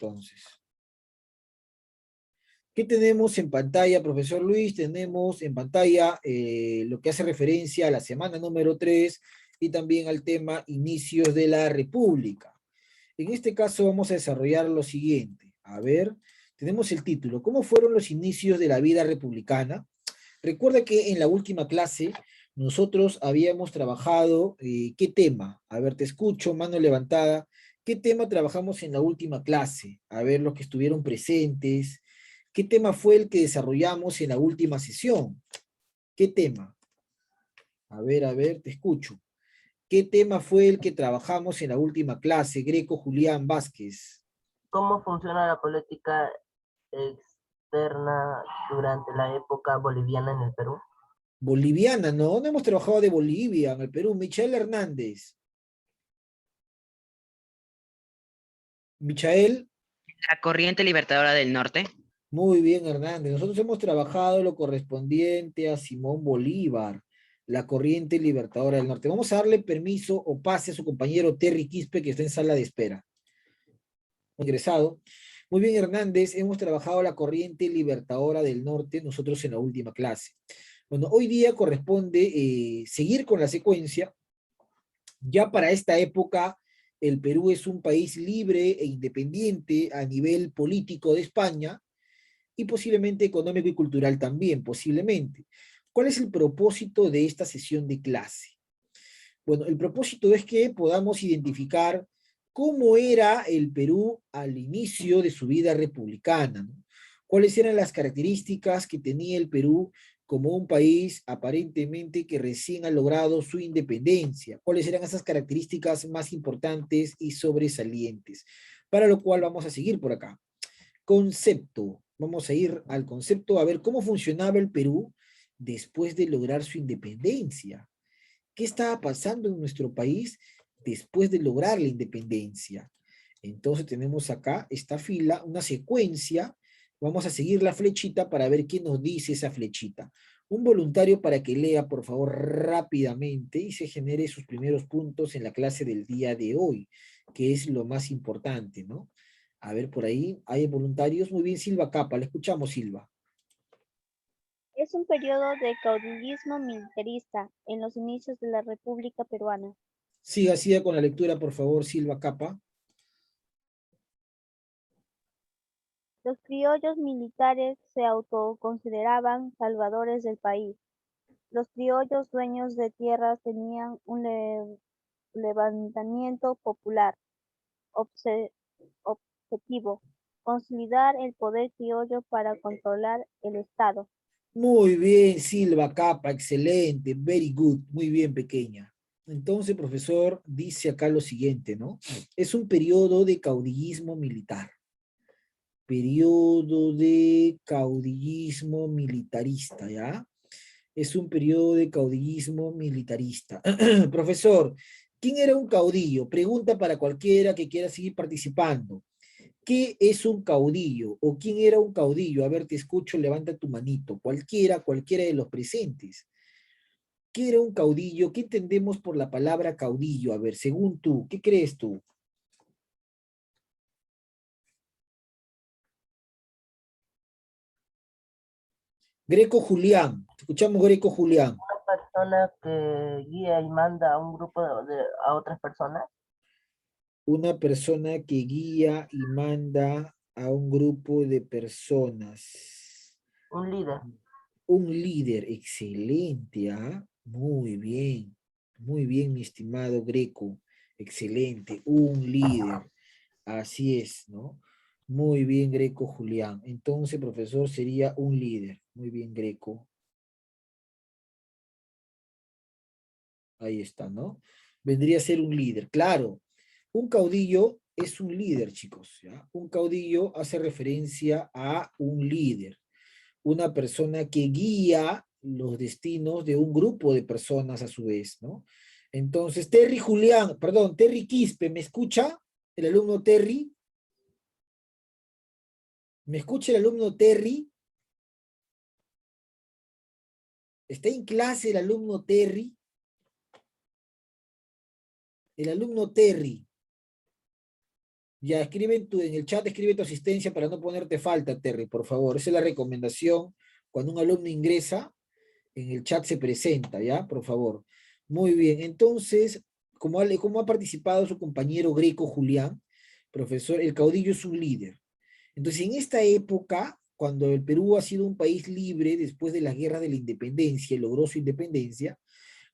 entonces. ¿Qué tenemos en pantalla, profesor Luis? Tenemos en pantalla lo que hace referencia a la semana número 3 y también al tema inicios de la República. En este caso vamos a desarrollar lo siguiente. A ver, tenemos el título. ¿Cómo fueron los inicios de la vida republicana? Recuerda que en la última clase nosotros habíamos trabajado, ¿qué tema? A ver, te escucho, mano levantada. ¿Qué tema trabajamos en la última clase? A ver, los que estuvieron presentes. ¿Qué tema fue el que desarrollamos en la última sesión? ¿Qué tema? A ver, te escucho. ¿Qué tema fue el que trabajamos en la última clase? Greco Julián Vázquez. ¿Cómo funciona la política externa durante la época boliviana en el Perú? Boliviana, ¿no? No hemos trabajado de Bolivia en el Perú. Michael Hernández. Michael. La corriente libertadora del norte. Muy bien, Hernández. Nosotros hemos trabajado lo correspondiente a Simón Bolívar, la corriente libertadora del norte. Vamos a darle permiso o pase a su compañero Terry Quispe, que está en sala de espera. Ingresado. Muy bien, Hernández. Hemos trabajado la corriente libertadora del norte, nosotros en la última clase. Bueno, hoy día corresponde seguir con la secuencia. Ya para esta época, el Perú es un país libre e independiente a nivel político de España, y posiblemente económico y cultural también, posiblemente. ¿Cuál es el propósito de esta sesión de clase? Bueno, el propósito es que podamos identificar cómo era el Perú al inicio de su vida republicana, ¿no? ¿Cuáles eran las características que tenía el Perú como un país aparentemente que recién ha logrado su independencia? ¿Cuáles eran esas características más importantes y sobresalientes? Para lo cual vamos a seguir por acá. Concepto. Vamos a ir al concepto a ver cómo funcionaba el Perú después de lograr su independencia. ¿Qué estaba pasando en nuestro país después de lograr la independencia? Entonces tenemos acá esta fila, una secuencia. Vamos a seguir la flechita para ver qué nos dice esa flechita. Un voluntario para que lea, por favor, rápidamente y se genere sus primeros puntos en la clase del día de hoy, que es lo más importante, ¿no? A ver, por ahí hay voluntarios. Muy bien, Silva Capa. Le escuchamos, Silva. Es un periodo de caudillismo militarista en los inicios de la República Peruana. Siga con la lectura, por favor, Silva Capa. Los criollos militares se autoconsideraban salvadores del país. Los criollos dueños de tierras tenían un levantamiento popular. Objetivo: consolidar el poder criollo para controlar el Estado. Muy bien, Silva Capa, excelente, very good, muy bien, pequeña. Entonces, profesor, dice acá lo siguiente, ¿no? Es un periodo de caudillismo militar. Periodo de caudillismo militarista, ¿ya? Es un periodo de caudillismo militarista. Profesor, ¿quién era un caudillo? Pregunta para cualquiera que quiera seguir participando. ¿Qué es un caudillo? ¿O quién era un caudillo? A ver, te escucho, levanta tu manito. Cualquiera de los presentes. ¿Qué era un caudillo? ¿Qué entendemos por la palabra caudillo? A ver, según tú, ¿qué crees tú? Greco Julián. Te escuchamos, Greco Julián. Una persona que guía y manda a un grupo a otras personas. Una persona que guía y manda a un grupo de personas. Un líder. Un líder, excelente, ¿ah? Muy bien, mi estimado Greco, excelente, un líder, así es, ¿no? Muy bien, Greco Julián. Entonces, profesor, sería un líder. Muy bien, Greco. Ahí está, ¿no? Vendría a ser un líder, claro. Un caudillo es un líder, chicos, ¿ya? Un caudillo hace referencia a un líder, una persona que guía los destinos de un grupo de personas a su vez, ¿no? Entonces, Terry Quispe, ¿me escucha? El alumno Terry. ¿Me escucha el alumno Terry? ¿Está en clase el alumno Terry? El alumno Terry. Ya, escribe en el chat, escribe tu asistencia para no ponerte falta, Terry, por favor. Esa es la recomendación. Cuando un alumno ingresa, en el chat se presenta, ¿ya? Por favor. Muy bien, entonces, como ha participado su compañero Greco Julián, profesor, el caudillo es un líder. Entonces, en esta época, cuando el Perú ha sido un país libre después de la guerra de la independencia y logró su independencia,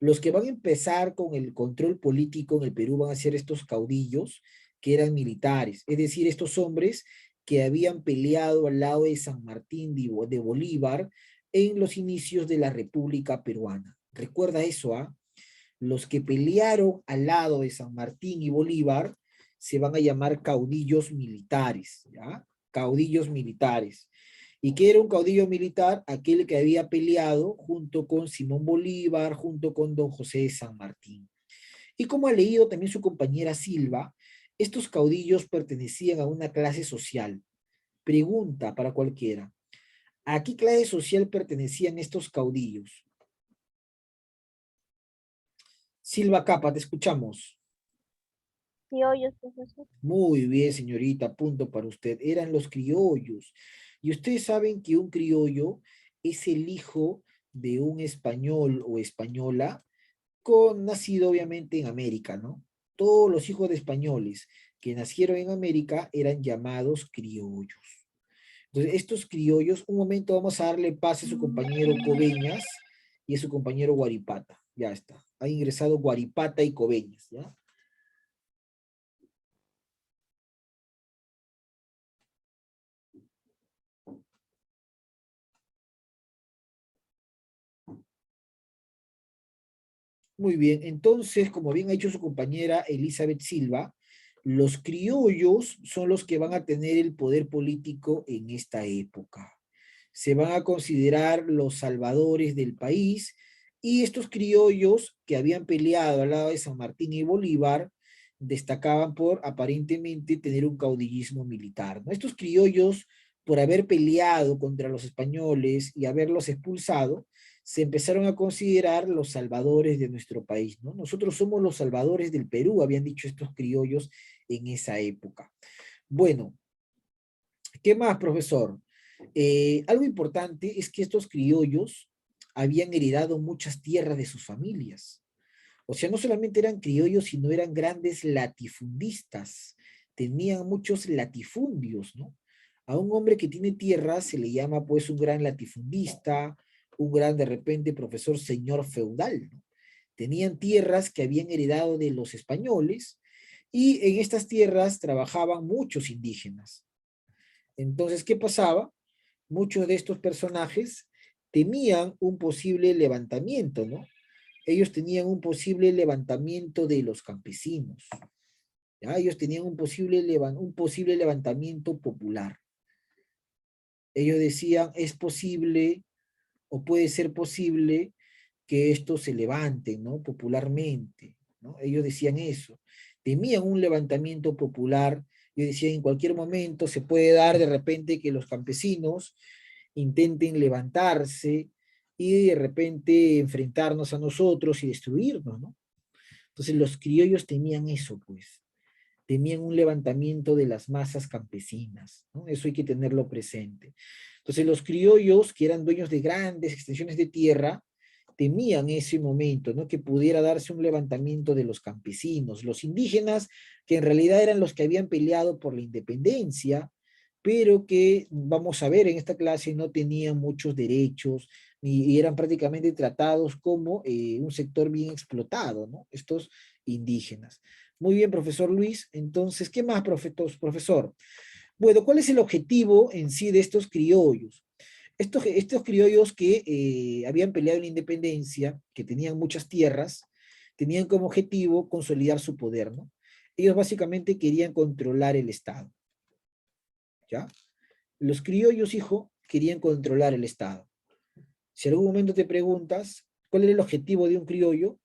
los que van a empezar con el control político en el Perú van a ser estos caudillos que eran militares, es decir, estos hombres que habían peleado al lado de San Martín de Bolívar en los inicios de la República Peruana. Recuerda eso, ¿ah? Los que pelearon al lado de San Martín y Bolívar se van a llamar caudillos militares, ¿ya? Caudillos militares. ¿Y qué era un caudillo militar? Aquel que había peleado junto con Simón Bolívar, junto con don José de San Martín. Y como ha leído también su compañera Silva, estos caudillos pertenecían a una clase social. Pregunta para cualquiera. ¿A qué clase social pertenecían estos caudillos? Silva Capa, te escuchamos. Criollos, profesor. Muy bien, señorita, punto para usted. Eran los criollos. Y ustedes saben que un criollo es el hijo de un español o española nacido obviamente en América, ¿no? Todos los hijos de españoles que nacieron en América eran llamados criollos. Entonces, estos criollos, un momento vamos a darle pase a su compañero Coveñas y a su compañero Guaripata. Ya está. Ha ingresado Guaripata y Coveñas, ¿ya? Muy bien, entonces, como bien ha dicho su compañera Elizabeth Silva, los criollos son los que van a tener el poder político en esta época. Se van a considerar los salvadores del país y estos criollos que habían peleado al lado de San Martín y Bolívar destacaban por aparentemente tener un caudillismo militar, ¿no? Estos criollos, por haber peleado contra los españoles y haberlos expulsado, se empezaron a considerar los salvadores de nuestro país, ¿no? Nosotros somos los salvadores del Perú, habían dicho estos criollos en esa época. Bueno, ¿qué más, profesor? Algo importante es que estos criollos habían heredado muchas tierras de sus familias. O sea, no solamente eran criollos, sino eran grandes latifundistas. Tenían muchos latifundios, ¿no? A un hombre que tiene tierra se le llama pues un gran latifundista, un gran de repente profesor señor feudal, ¿no? Tenían tierras que habían heredado de los españoles y en estas tierras trabajaban muchos indígenas. Entonces, ¿qué pasaba? Muchos de estos personajes temían un posible levantamiento, ¿no? Ellos tenían un posible levantamiento de los campesinos. ¿Ya? Ellos tenían un posible levantamiento popular. Ellos decían, es posible o puede ser posible que esto se levante, ¿no? Popularmente, ¿no? Ellos decían eso. Temían un levantamiento popular. Ellos decían, en cualquier momento se puede dar de repente que los campesinos intenten levantarse y de repente enfrentarnos a nosotros y destruirnos, ¿no? Entonces los criollos temían eso, pues. Temían un levantamiento de las masas campesinas, ¿no? Eso hay que tenerlo presente. Entonces los criollos, que eran dueños de grandes extensiones de tierra, temían ese momento, ¿no? Que pudiera darse un levantamiento de los campesinos, los indígenas, que en realidad eran los que habían peleado por la independencia, pero que, vamos a ver, en esta clase no tenían muchos derechos y eran prácticamente tratados como un sector bien explotado, ¿no? Estos indígenas. Muy bien, profesor Luis. Entonces, ¿qué más, profesor? Bueno, ¿cuál es el objetivo en sí de estos criollos? Estos criollos que habían peleado en la independencia, que tenían muchas tierras, tenían como objetivo consolidar su poder, ¿no? Ellos básicamente querían controlar el Estado, ¿ya? Los criollos, hijo, querían controlar el Estado. Si en algún momento te preguntas, ¿cuál era el objetivo de un criollo?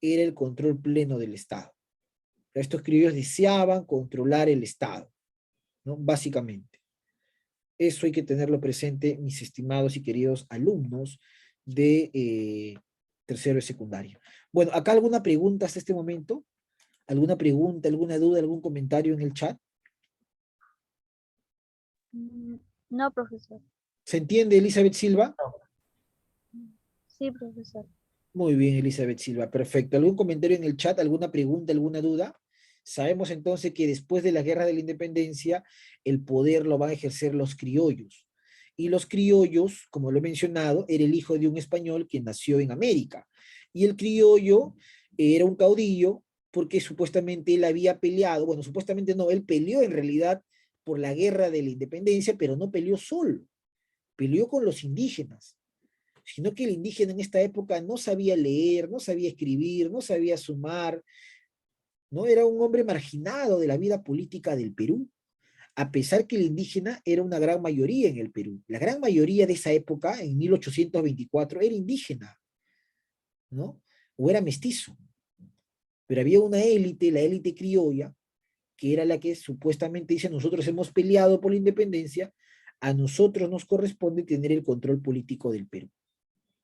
Era el control pleno del Estado. Estos criollos deseaban controlar el Estado, ¿no? Básicamente. Eso hay que tenerlo presente, mis estimados y queridos alumnos de tercero de secundaria. Bueno, ¿acá alguna pregunta hasta este momento? ¿Alguna pregunta, alguna duda, algún comentario en el chat? No, profesor. ¿Se entiende, Elizabeth Silva? Sí, profesor. Muy bien, Elizabeth Silva, perfecto. ¿Algún comentario en el chat, alguna pregunta, alguna duda? Sabemos entonces que después de la Guerra de la Independencia, el poder lo van a ejercer los criollos. Y los criollos, como lo he mencionado, era el hijo de un español que nació en América. Y el criollo era un caudillo porque supuestamente él había peleado, bueno, supuestamente no, él peleó en realidad por la Guerra de la Independencia, pero no peleó solo, peleó con los indígenas, sino que el indígena en esta época no sabía leer, no sabía escribir, no sabía sumar, ¿no? Era un hombre marginado de la vida política del Perú, a pesar que el indígena era una gran mayoría en el Perú. La gran mayoría de esa época, en 1824, era indígena, ¿no? O era mestizo. Pero había una élite, la élite criolla, que era la que supuestamente dice, nosotros hemos peleado por la independencia, a nosotros nos corresponde tener el control político del Perú,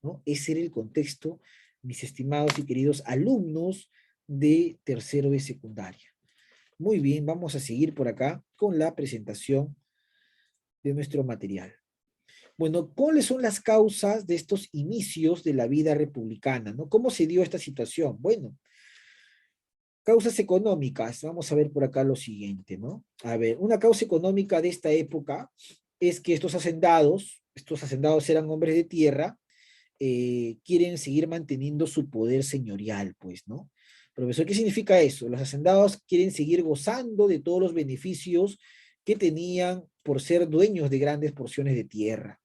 ¿no? Ese era el contexto, mis estimados y queridos alumnos de tercero de secundaria. Muy bien, vamos a seguir por acá con la presentación de nuestro material. Bueno, ¿cuáles son las causas de estos inicios de la vida republicana, ¿no? ¿Cómo se dio esta situación? Bueno, causas económicas. Vamos a ver por acá lo siguiente, ¿no? A ver, una causa económica de esta época es que estos hacendados eran hombres de tierra, quieren seguir manteniendo su poder señorial, pues, ¿no? Profesor, ¿qué significa eso? Los hacendados quieren seguir gozando de todos los beneficios que tenían por ser dueños de grandes porciones de tierra.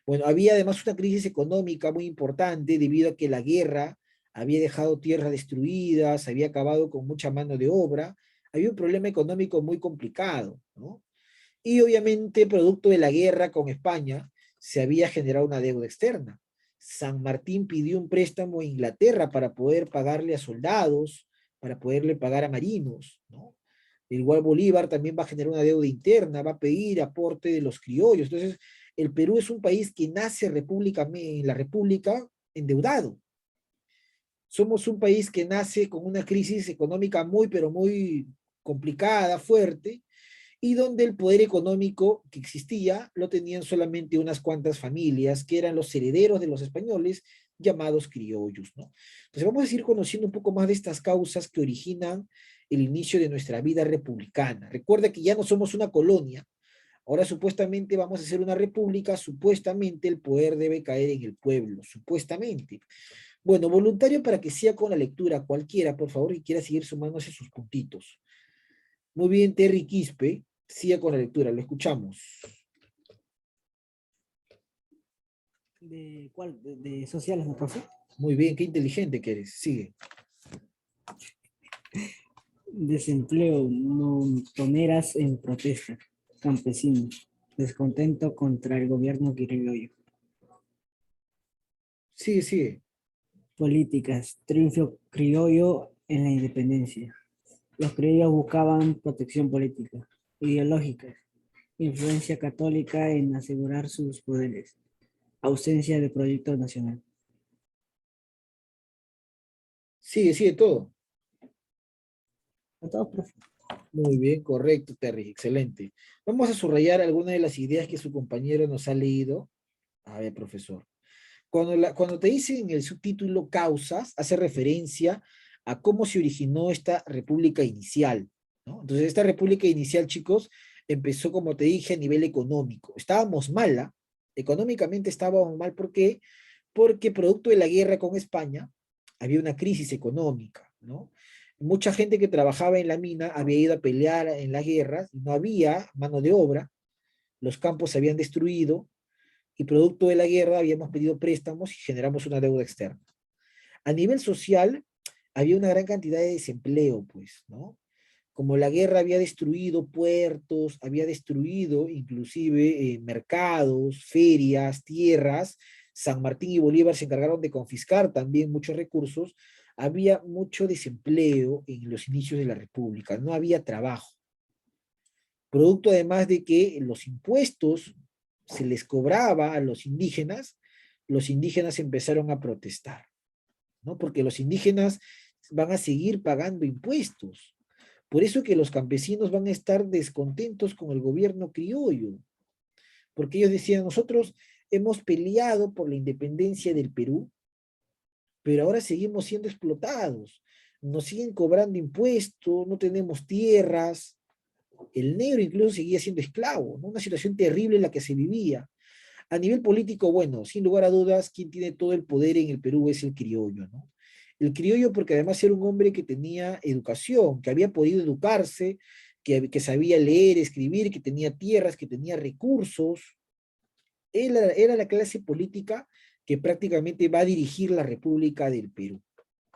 Bueno, había además una crisis económica muy importante debido a que la guerra había dejado tierras destruidas, había acabado con mucha mano de obra, había un problema económico muy complicado, ¿no? Y obviamente, producto de la guerra con España, se había generado una deuda externa. San Martín pidió un préstamo a Inglaterra para poder pagarle a soldados, para poderle pagar a marinos, ¿no? Igual Bolívar también va a generar una deuda interna, va a pedir aporte de los criollos. Entonces, el Perú es un país que nace en la República endeudado. Somos un país que nace con una crisis económica muy, pero muy complicada, fuerte, y donde el poder económico que existía lo tenían solamente unas cuantas familias, que eran los herederos de los españoles, llamados criollos, ¿no? Entonces vamos a ir conociendo un poco más de estas causas que originan el inicio de nuestra vida republicana. Recuerda que ya no somos una colonia, ahora supuestamente vamos a ser una república, supuestamente el poder debe caer en el pueblo, supuestamente. Bueno, voluntario para que sea con la lectura, cualquiera, por favor, que quiera seguir sumándose sus puntitos. Muy bien, Terry Quispe, siga con la lectura, lo escuchamos. ¿De cuál? ¿De sociales, no, profe? Muy bien, qué inteligente que eres, sigue. Desempleo, montoneras en protesta, campesinos, descontento contra el gobierno criollo. Sigue, sigue. Políticas, triunfo criollo en la independencia. Los criollos buscaban protección política, ideológica, influencia católica en asegurar sus poderes, ausencia de proyecto nacional. Sigue, sigue todo. ¿A todos, profe? Muy bien, correcto, Terry, excelente. Vamos a subrayar algunas de las ideas que su compañero nos ha leído. A ver, profesor. Cuando te dice en el subtítulo causas, hace referencia a cómo se originó esta república inicial, ¿no? Entonces, esta república inicial, chicos, empezó, como te dije, a nivel económico. Estábamos mala, económicamente estábamos mal, ¿por qué? Porque producto de la guerra con España, había una crisis económica, ¿no? Mucha gente que trabajaba en la mina había ido a pelear en las guerras, no había mano de obra, los campos se habían destruido, y producto de la guerra habíamos pedido préstamos y generamos una deuda externa. A nivel social, había una gran cantidad de desempleo, pues, ¿no? Como la guerra había destruido puertos, había destruido inclusive mercados, ferias, tierras, San Martín y Bolívar se encargaron de confiscar también muchos recursos, había mucho desempleo en los inicios de la República, no había trabajo. Producto además de que los impuestos se les cobraba a los indígenas empezaron a protestar, ¿no? Porque los indígenas van a seguir pagando impuestos. Por eso que los campesinos van a estar descontentos con el gobierno criollo, porque ellos decían, nosotros hemos peleado por la independencia del Perú, pero ahora seguimos siendo explotados, nos siguen cobrando impuestos, no tenemos tierras, el negro incluso seguía siendo esclavo, ¿no? Una situación terrible en la que se vivía. A nivel político, bueno, sin lugar a dudas, quien tiene todo el poder en el Perú es el criollo, ¿no? El criollo porque además era un hombre que tenía educación, que había podido educarse, que sabía leer, escribir, que tenía tierras, que tenía recursos. Era la clase política que prácticamente va a dirigir la República del Perú,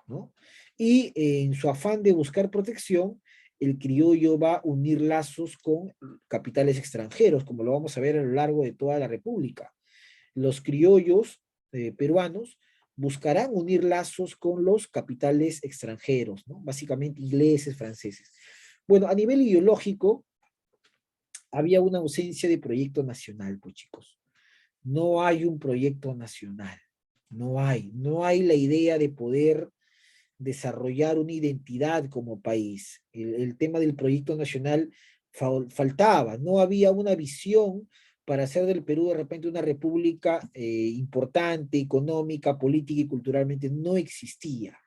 ¿no? Y en su afán de buscar protección, el criollo va a unir lazos con capitales extranjeros, como lo vamos a ver a lo largo de toda la República. Los criollos peruanos buscarán unir lazos con los capitales extranjeros, ¿no? Básicamente ingleses, franceses. Bueno, a nivel ideológico, había una ausencia de proyecto nacional, pues chicos. No hay un proyecto nacional, no hay la idea de poder desarrollar una identidad como país. El tema del proyecto nacional faltaba, no había una visión para hacer del Perú de repente una república importante, económica, política y culturalmente, no existía,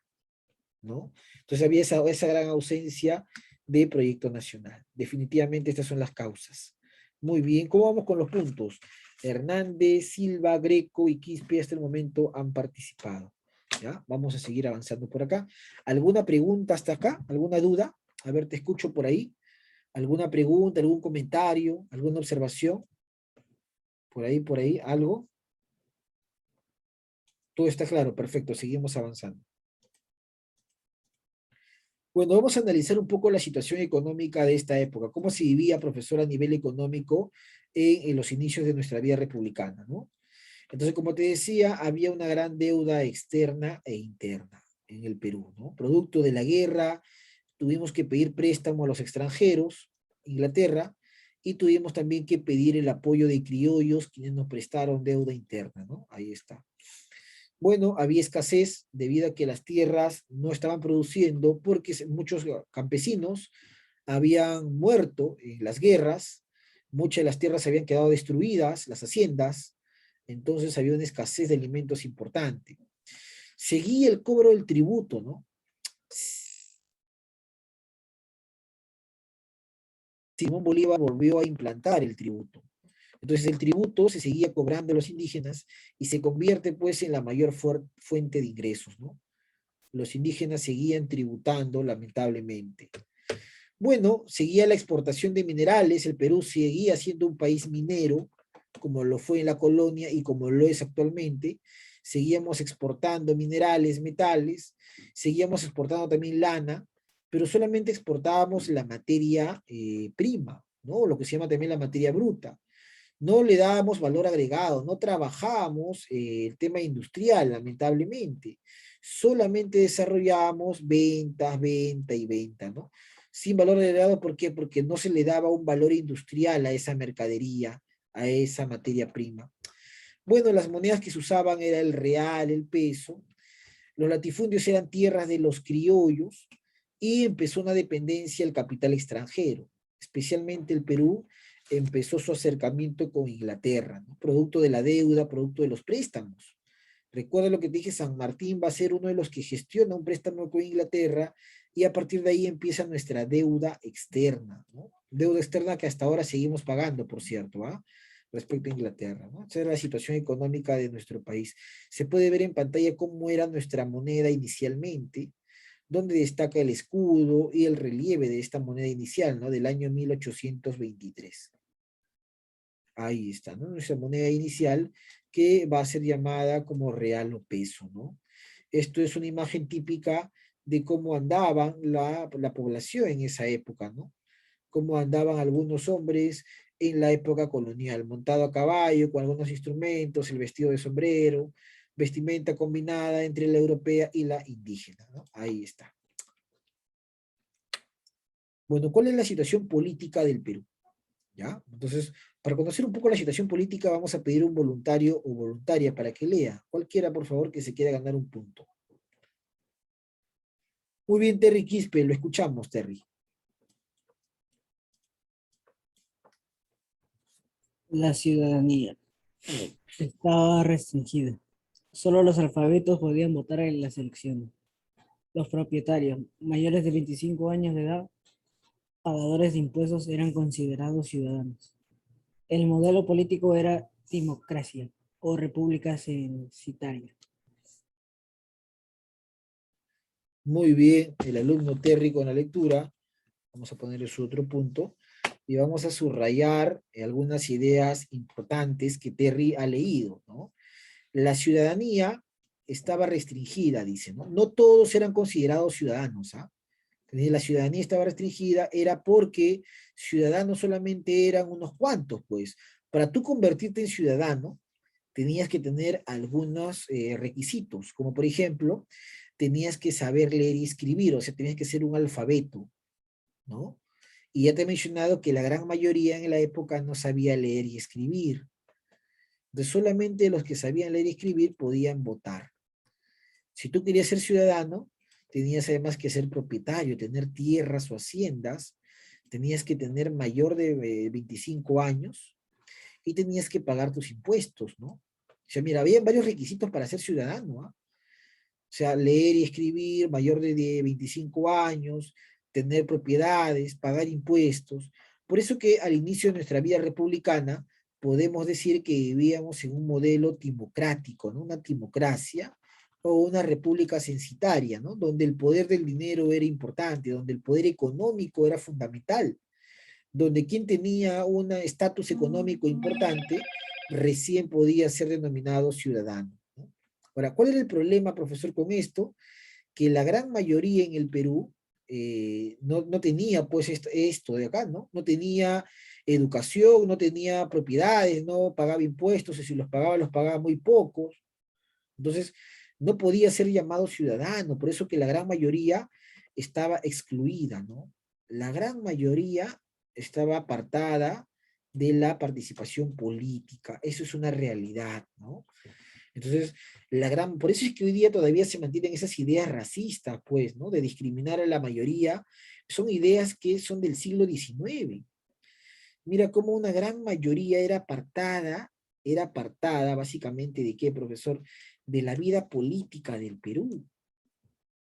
¿no? Entonces había esa gran ausencia de proyecto nacional. Definitivamente estas son las causas. Muy bien, ¿cómo vamos con los puntos? Hernández, Silva, Greco y Quispe hasta el momento han participado. ¿Ya? Vamos a seguir avanzando por acá. ¿Alguna pregunta hasta acá? ¿Alguna duda? A ver, te escucho por ahí. ¿Alguna pregunta, algún comentario, alguna observación? Por ahí, algo. Todo está claro, perfecto, seguimos avanzando. Bueno, vamos a analizar un poco la situación económica de esta época. ¿Cómo se vivía, profesor, a nivel económico en los inicios de nuestra vida republicana, ¿no? Entonces, como te decía, había una gran deuda externa e interna en el Perú, ¿no? Producto de la guerra, tuvimos que pedir préstamo a los extranjeros, Inglaterra, y tuvimos también que pedir el apoyo de criollos, quienes nos prestaron deuda interna, ¿no? Ahí está. Bueno, había escasez debido a que las tierras no estaban produciendo porque muchos campesinos habían muerto en las guerras, muchas de las tierras habían quedado destruidas, las haciendas, entonces había una escasez de alimentos importante. Seguía el cobro del tributo, ¿no? Simón Bolívar volvió a implantar el tributo. Entonces el tributo se seguía cobrando a los indígenas y se convierte pues en la mayor fuente de ingresos, ¿no? Los indígenas seguían tributando lamentablemente. Bueno, seguía la exportación de minerales, el Perú seguía siendo un país minero, como lo fue en la colonia y como lo es actualmente. Seguíamos exportando minerales, metales, seguíamos exportando también lana, pero solamente exportábamos la materia prima, ¿no? Lo que se llama también la materia bruta. No le dábamos valor agregado, no trabajábamos el tema industrial, lamentablemente. Solamente desarrollábamos ventas, venta y venta, ¿no? Sin valor agregado, ¿por qué? Porque no se le daba un valor industrial a esa mercadería, a esa materia prima. Bueno, las monedas que se usaban era el real, el peso. Los latifundios eran tierras de los criollos y empezó una dependencia del capital extranjero, especialmente el Perú empezó su acercamiento con Inglaterra, ¿no? Producto de la deuda, producto de los préstamos. Recuerda lo que te dije, San Martín va a ser uno de los que gestiona un préstamo con Inglaterra y a partir de ahí empieza nuestra deuda externa, ¿no? Deuda externa que hasta ahora seguimos pagando, por cierto, ¿ah? Respecto a Inglaterra, ¿no? Esa es la situación económica de nuestro país. Se puede ver en pantalla cómo era nuestra moneda inicialmente, donde destaca el escudo y el relieve de esta moneda inicial, ¿no? Del año 1823. Ahí está, ¿no? Nuestra moneda inicial que va a ser llamada como real o peso, ¿no? Esto es una imagen típica de cómo andaban la población en esa época, ¿no? Cómo andaban algunos hombres en la época colonial, montado a caballo, con algunos instrumentos, el vestido de sombrero, vestimenta combinada entre la europea y la indígena, ¿no? Ahí está. Bueno, ¿cuál es la situación política del Perú? ¿Ya? Entonces, para conocer un poco la situación política, vamos a pedir un voluntario o voluntaria para que lea. Cualquiera, por favor, que se quiera ganar un punto. Muy bien, Terry Quispe, lo escuchamos, Terry. La ciudadanía estaba restringida. Solo los alfabetos podían votar en las elecciones. Los propietarios mayores de 25 años de edad, pagadores de impuestos, eran considerados ciudadanos. El modelo político era democracia o república censitaria. Muy bien, el alumno Terry con la lectura. Vamos a ponerle su otro punto. Y vamos a subrayar algunas ideas importantes que Terry ha leído, ¿no? La ciudadanía estaba restringida, dice, ¿no? No todos eran considerados ciudadanos, ¿ah? La ciudadanía estaba restringida, era porque ciudadanos solamente eran unos cuantos, pues. Para tú convertirte en ciudadano, tenías que tener algunos requisitos, como por ejemplo, tenías que saber leer y escribir, o sea, tenías que ser un alfabeto, ¿no? Y ya te he mencionado que la gran mayoría en la época no sabía leer y escribir. Entonces solamente los que sabían leer y escribir podían votar. Si tú querías ser ciudadano, tenías además que ser propietario, tener tierras o haciendas, tenías que tener mayor de 25 años y tenías que pagar tus impuestos, ¿no? O sea, mira, había varios requisitos para ser ciudadano, ¿ah? O sea, leer y escribir, mayor de 25 años, tener propiedades, pagar impuestos. Por eso que al inicio de nuestra vida republicana podemos decir que vivíamos en un modelo timocrático, ¿no? Una timocracia o una república censitaria, ¿no? Donde el poder del dinero era importante, donde el poder económico era fundamental, donde quien tenía un estatus económico importante recién podía ser denominado ciudadano, ¿no? Ahora, ¿cuál era el problema, profesor, con esto? Que la gran mayoría en el Perú no tenía pues esto de acá, ¿no? No tenía educación, no tenía propiedades, no pagaba impuestos, y si los pagaba muy pocos. Entonces, no podía ser llamado ciudadano, por eso que la gran mayoría estaba excluida, ¿no? La gran mayoría estaba apartada de la participación política, eso es una realidad, ¿no? Entonces, por eso es que hoy día todavía se mantienen esas ideas racistas, pues, ¿no? De discriminar a la mayoría, son ideas que son del siglo XIX. Mira cómo una gran mayoría era apartada básicamente de qué, profesor, de la vida política del Perú,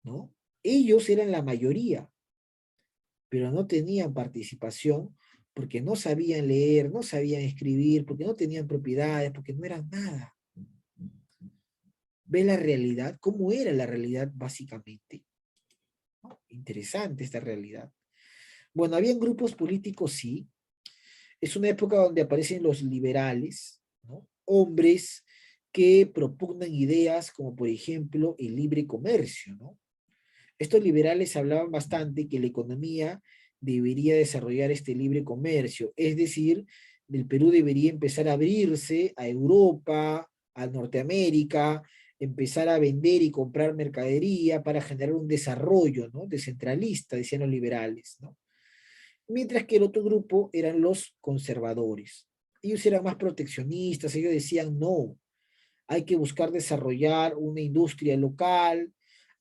¿no? Ellos eran la mayoría, pero no tenían participación porque no sabían leer, no sabían escribir, porque no tenían propiedades, porque no eran nada. ¿Ve la realidad? ¿Cómo era la realidad básicamente? ¿No? Interesante esta realidad. Bueno, habían grupos políticos, sí. Es una época donde aparecen los liberales, ¿no? Hombres que propugnan ideas como por ejemplo el libre comercio, ¿no? Estos liberales hablaban bastante que la economía debería desarrollar este libre comercio, es decir, el Perú debería empezar a abrirse a Europa, a Norteamérica, empezar a vender y comprar mercadería para generar un desarrollo, ¿no? Descentralista, decían los liberales, ¿no? Mientras que el otro grupo eran los conservadores. Ellos eran más proteccionistas, ellos decían no, hay que buscar desarrollar una industria local,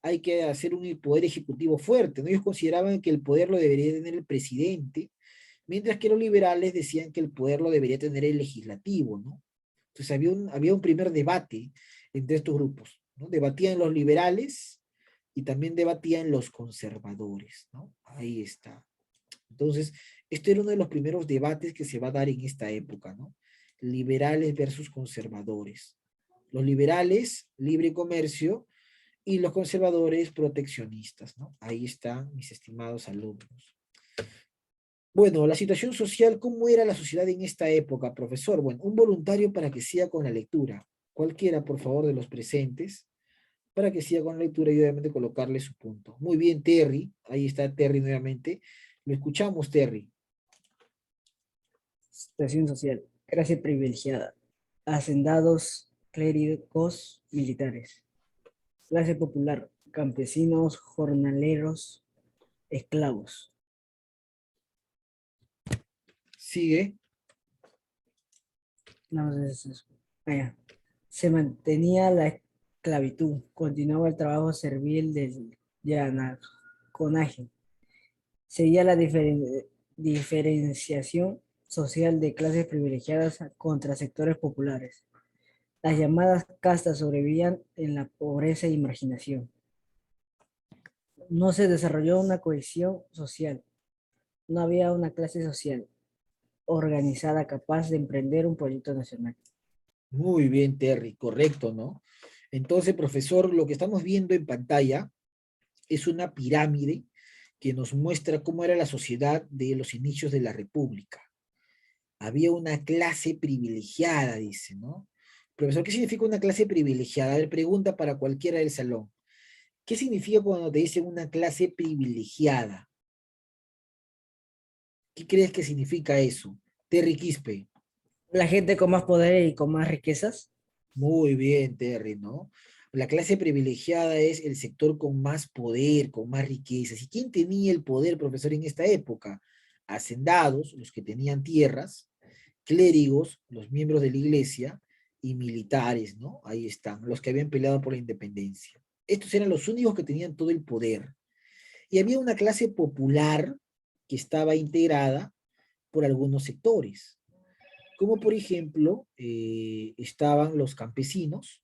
hay que hacer un poder ejecutivo fuerte, ¿no? Ellos consideraban que el poder lo debería tener el presidente, mientras que los liberales decían que el poder lo debería tener el legislativo, ¿no? Entonces había un primer debate entre estos grupos, ¿no? Debatían los liberales y también debatían los conservadores, ¿no? Ahí está. Entonces, este era uno de los primeros debates que se va a dar en esta época, ¿no? Liberales versus conservadores. Los liberales, libre comercio, y los conservadores, proteccionistas, ¿no? Ahí están, mis estimados alumnos. Bueno, la situación social, ¿cómo era la sociedad en esta época, profesor? Bueno, un voluntario para que siga con la lectura. Cualquiera, por favor, de los presentes, para que siga con la lectura y obviamente colocarle su punto. Muy bien, Terry. Ahí está Terry nuevamente. Lo escuchamos, Terry. Situación social. Clase privilegiada. Hacendados, clérigos, militares. Clase popular. Campesinos, jornaleros, esclavos. Sigue. No, ya. Se mantenía la esclavitud. Continuaba el trabajo servil del llanaconaje. Seguía la diferenciación social de clases privilegiadas contra sectores populares. Las llamadas castas sobrevivían en la pobreza y marginación. No se desarrolló una cohesión social. No había una clase social organizada capaz de emprender un proyecto nacional. Muy bien, Terry, correcto, ¿no? Entonces, profesor, lo que estamos viendo en pantalla es una pirámide que nos muestra cómo era la sociedad de los inicios de la República. Había una clase privilegiada, dice, ¿no? Profesor, ¿qué significa una clase privilegiada? A ver, pregunta para cualquiera del salón. ¿Qué significa cuando te dicen una clase privilegiada? ¿Qué crees que significa eso? Terry Quispe. La gente con más poder y con más riquezas. Muy bien, Terry, ¿no? La clase privilegiada es el sector con más poder, con más riquezas. ¿Y quién tenía el poder, profesor, en esta época? Hacendados, los que tenían tierras, clérigos, los miembros de la iglesia, y militares, ¿no? Ahí están, los que habían peleado por la independencia. Estos eran los únicos que tenían todo el poder. Y había una clase popular que estaba integrada por algunos sectores, como por ejemplo, estaban los campesinos,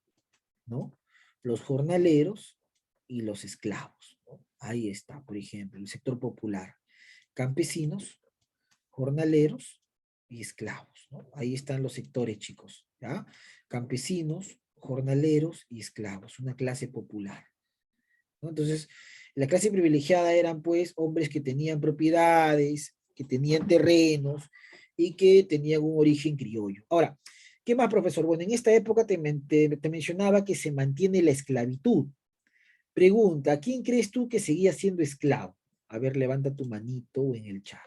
¿no? Los jornaleros y los esclavos, ¿no? Ahí está, por ejemplo, el sector popular. Campesinos, jornaleros y esclavos, ¿no? Ahí están los sectores, chicos, ¿ya? Campesinos, jornaleros y esclavos, una clase popular, ¿no? Entonces, la clase privilegiada eran, pues, hombres que tenían propiedades, que tenían terrenos y que tenían un origen criollo. Ahora, ¿qué más, profesor? Bueno, en esta época te mencionaba que se mantiene la esclavitud. Pregunta, ¿quién crees tú que seguía siendo esclavo? A ver, levanta tu manito en el chat.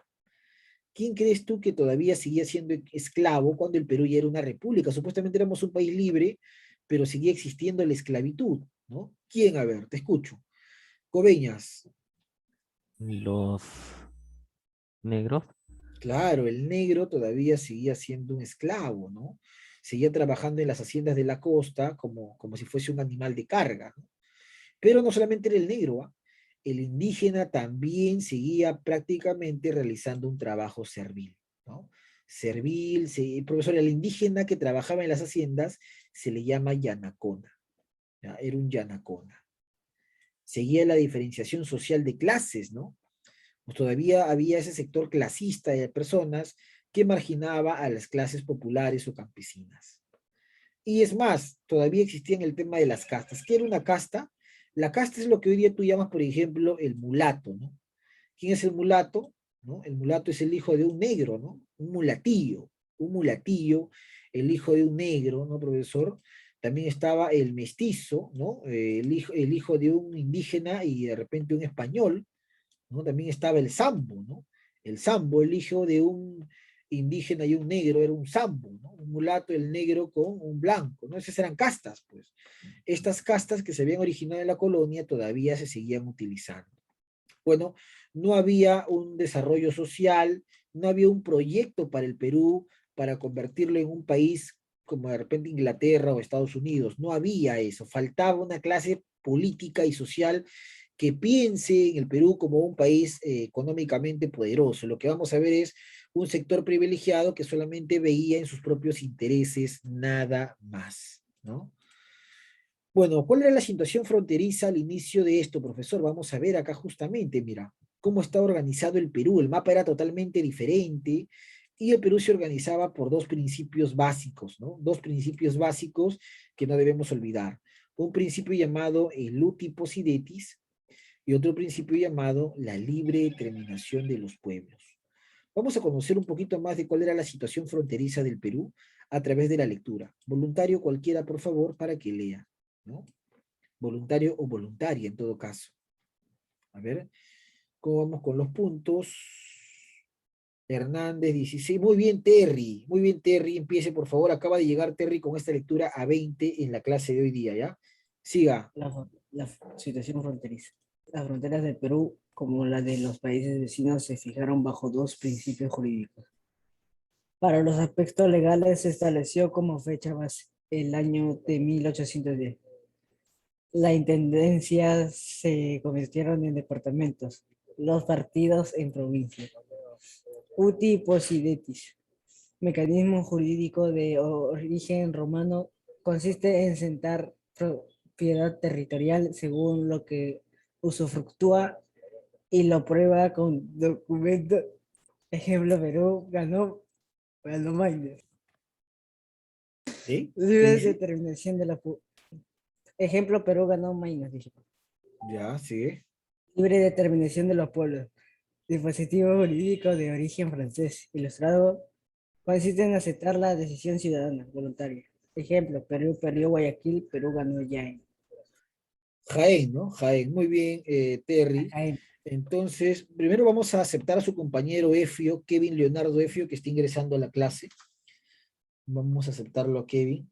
¿Quién crees tú que todavía seguía siendo esclavo cuando el Perú ya era una república? Supuestamente éramos un país libre, pero seguía existiendo la esclavitud, ¿no? ¿Quién? A ver, te escucho. Coveñas. Los negros. Claro, el negro todavía seguía siendo un esclavo, ¿no? Seguía trabajando en las haciendas de la costa como si fuese un animal de carga, ¿no? Pero no solamente era el negro, ¿ah? El indígena también seguía prácticamente realizando un trabajo servil, ¿no? Servil, profesor, el indígena que trabajaba en las haciendas se le llama yanacona, ¿ya? Era un yanacona. Seguía la diferenciación social de clases, ¿no? Pues todavía había ese sector clasista de personas que marginaba a las clases populares o campesinas. Y es más, todavía existía en el tema de las castas. ¿Qué era una casta? La casta es lo que hoy día tú llamas, por ejemplo, el mulato, ¿no? ¿Quién es el mulato? ¿No? El mulato es el hijo de un negro, ¿no? Un mulatillo, el hijo de un negro, ¿no, profesor? También estaba el mestizo, ¿no? El hijo de un indígena y de repente un español, ¿no? También estaba el sambo, ¿no? El sambo, el hijo de un indígena y un negro, era un sambo, ¿no? Un mulato, el negro con un blanco, ¿no? Esas eran castas, pues. Estas castas que se habían originado en la colonia todavía se seguían utilizando. Bueno, no había un desarrollo social, no había un proyecto para el Perú para convertirlo en un país como de repente Inglaterra o Estados Unidos. No había eso. Faltaba una clase política y social que piense en el Perú como un país económicamente poderoso. Lo que vamos a ver es un sector privilegiado que solamente veía en sus propios intereses nada más, ¿no? Bueno, ¿cuál era la situación fronteriza al inicio de esto, profesor? Vamos a ver acá justamente, mira, cómo está organizado el Perú. El mapa era totalmente diferente y el Perú se organizaba por dos principios básicos, ¿no? Dos principios básicos que no debemos olvidar. Un principio llamado el uti possidetis y otro principio llamado la libre determinación de los pueblos. Vamos a conocer un poquito más de cuál era la situación fronteriza del Perú a través de la lectura. Voluntario cualquiera, por favor, para que lea, ¿no? Voluntario o voluntaria en todo caso. A ver, ¿cómo vamos con los puntos? Hernández, 16. Muy bien, Terry. Empiece, por favor. Acaba de llegar Terry con esta lectura a 20 en la clase de hoy día, ¿ya? Siga. La situación fronteriza. Las fronteras del Perú, como las de los países vecinos, se fijaron bajo dos principios jurídicos. Para los aspectos legales se estableció como fecha base el año de 1810. Las intendencias se convirtieron en departamentos, los partidos en provincias. Uti possidetis. Mecanismo jurídico de origen romano consiste en sentar propiedad territorial según lo que usufructúa y lo prueba con documentos. Ejemplo, Perú ganó Maynes. ¿Sí? ¿Qué Libre dice? determinación de la... Ejemplo, Perú ganó Maynes, dije. Ya, sigue. Libre determinación de los pueblos. Dispositivo jurídico de origen francés. Ilustrado. Consiste en aceptar la decisión ciudadana, voluntaria. Ejemplo, Perú perdió Guayaquil, Perú ganó Jaén. Jaén, ¿no? Jaén. Muy bien, Terry. Jaén. Entonces, primero vamos a aceptar a su compañero Efio, Kevin Leonardo Efio, que está ingresando a la clase. Vamos a aceptarlo a Kevin.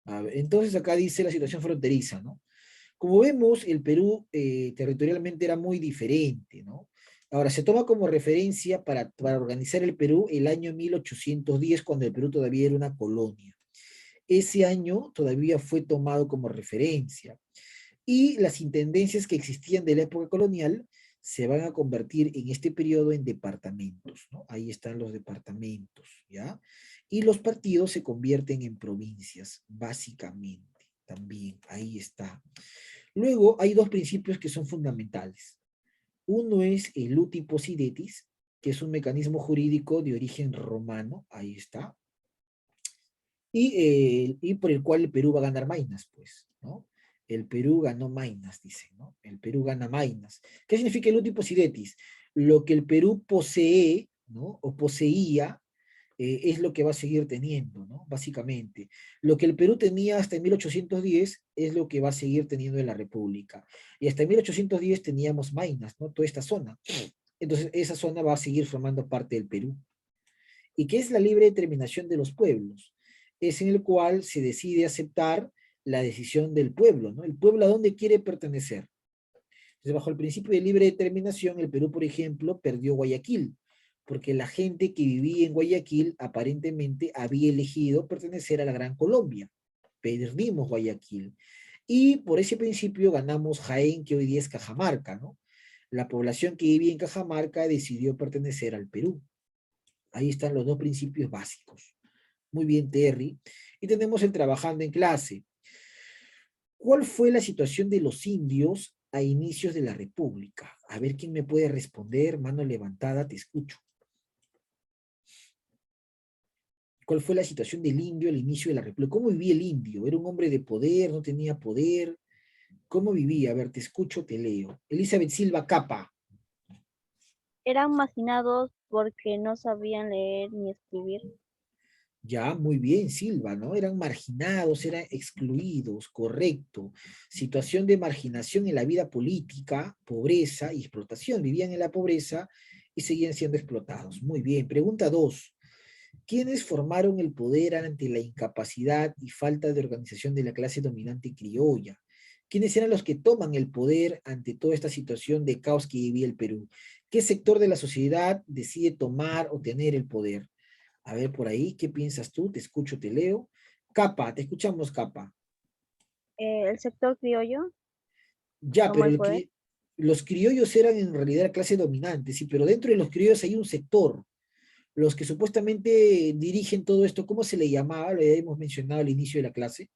A ver, entonces acá dice la situación fronteriza, ¿no? Como vemos, el Perú territorialmente era muy diferente, ¿no? Ahora, se toma como referencia para organizar el Perú el año 1810, cuando el Perú todavía era una colonia. Ese año todavía fue tomado como referencia. Y las intendencias que existían de la época colonial se van a convertir en este periodo en departamentos, ¿no? Ahí están los departamentos, ¿ya? Y los partidos se convierten en provincias, básicamente, también, ahí está. Luego hay dos principios que son fundamentales. Uno es el uti possidetis, que es un mecanismo jurídico de origen romano, ahí está, y por el cual el Perú va a ganar Maynas, pues, ¿no? El Perú ganó Maynas, dice, ¿no? El Perú gana Maynas. ¿Qué significa el uti possidetis? Lo que el Perú posee, ¿no? O poseía, es lo que va a seguir teniendo, ¿no? Básicamente. Lo que el Perú tenía hasta 1810 es lo que va a seguir teniendo en la República. Y hasta 1810 teníamos Maynas, ¿no? Toda esta zona. Entonces, esa zona va a seguir formando parte del Perú. ¿Y qué es la libre determinación de los pueblos? Es en el cual se decide aceptar la decisión del pueblo, ¿no? El pueblo a dónde quiere pertenecer. Entonces, bajo el principio de libre determinación, el Perú, por ejemplo, perdió Guayaquil, porque la gente que vivía en Guayaquil aparentemente había elegido pertenecer a la Gran Colombia. Perdimos Guayaquil. Y por ese principio ganamos Jaén, que hoy día es Cajamarca, ¿no? La población que vivía en Cajamarca decidió pertenecer al Perú. Ahí están los dos principios básicos. Muy bien, Terry. Y tenemos el trabajando en clase. ¿Cuál fue la situación de los indios a inicios de la República? A ver quién me puede responder. Mano levantada, te escucho. ¿Cuál fue la situación del indio al inicio de la República? ¿Cómo vivía el indio? ¿Era un hombre de poder? ¿No tenía poder? ¿Cómo vivía? A ver, te escucho, te leo. Elizabeth Silva Capa. Eran marginados porque no sabían leer ni escribir. Ya, muy bien, Silva, ¿no? Eran marginados, eran excluidos, correcto. Situación de marginación en la vida política, pobreza y explotación. Vivían en la pobreza y seguían siendo explotados. Muy bien. Pregunta 2. ¿Quiénes formaron el poder ante la incapacidad y falta de organización de la clase dominante criolla? ¿Quiénes eran los que toman el poder ante toda esta situación de caos que vivía el Perú? ¿Qué sector de la sociedad decide tomar o tener el poder? A ver por ahí, ¿qué piensas tú? Te escucho, te leo. Capa, te escuchamos, Capa. El sector criollo Ya, tomó pero el poder. los criollos eran en realidad clase dominante, sí, pero dentro de los criollos hay un sector. Los que supuestamente dirigen todo esto, ¿cómo se le llamaba? Lo hemos mencionado al inicio de la clase.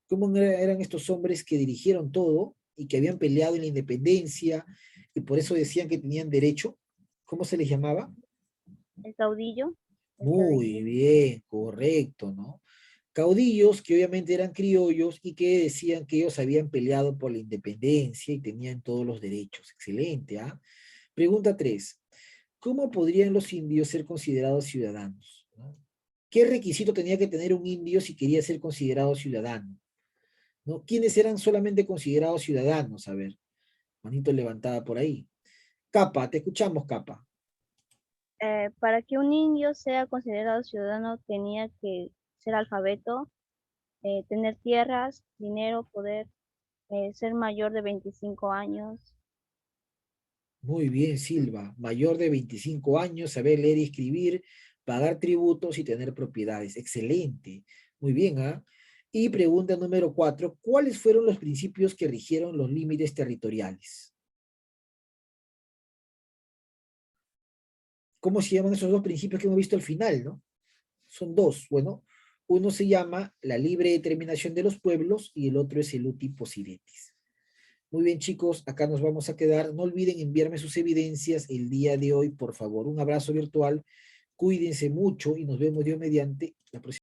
¿Cómo eran estos hombres que dirigieron todo y que habían peleado en la independencia y por eso decían que tenían derecho? ¿Cómo se les llamaba? El caudillo. El Muy caudillismo. bien, correcto, ¿no? Caudillos que obviamente eran criollos y que decían que ellos habían peleado por la independencia y tenían todos los derechos. Excelente, ¿ah? Pregunta 3. ¿Cómo podrían los indios ser considerados ciudadanos? ¿No? ¿Qué requisito tenía que tener un indio si quería ser considerado ciudadano? ¿No? ¿Quiénes eran solamente considerados ciudadanos? A ver, manito levantada por ahí. Capa, te escuchamos, Capa. Para que un indio sea considerado ciudadano tenía que ser alfabeto, tener tierras, dinero, poder, ser mayor de 25 años. Muy bien, Silva. Mayor de 25 años, saber leer y escribir, pagar tributos y tener propiedades. Excelente. Muy bien, ¿ah? Y pregunta número 4. ¿Cuáles fueron los principios que rigieron los límites territoriales? ¿Cómo se llaman esos dos principios que hemos visto al final, no? Son dos. Bueno, uno se llama la libre determinación de los pueblos y el otro es el uti possidetis. Muy bien, chicos, acá nos vamos a quedar. No olviden enviarme sus evidencias el día de hoy, por favor. Un abrazo virtual. Cuídense mucho y nos vemos Dios mediante la próxima.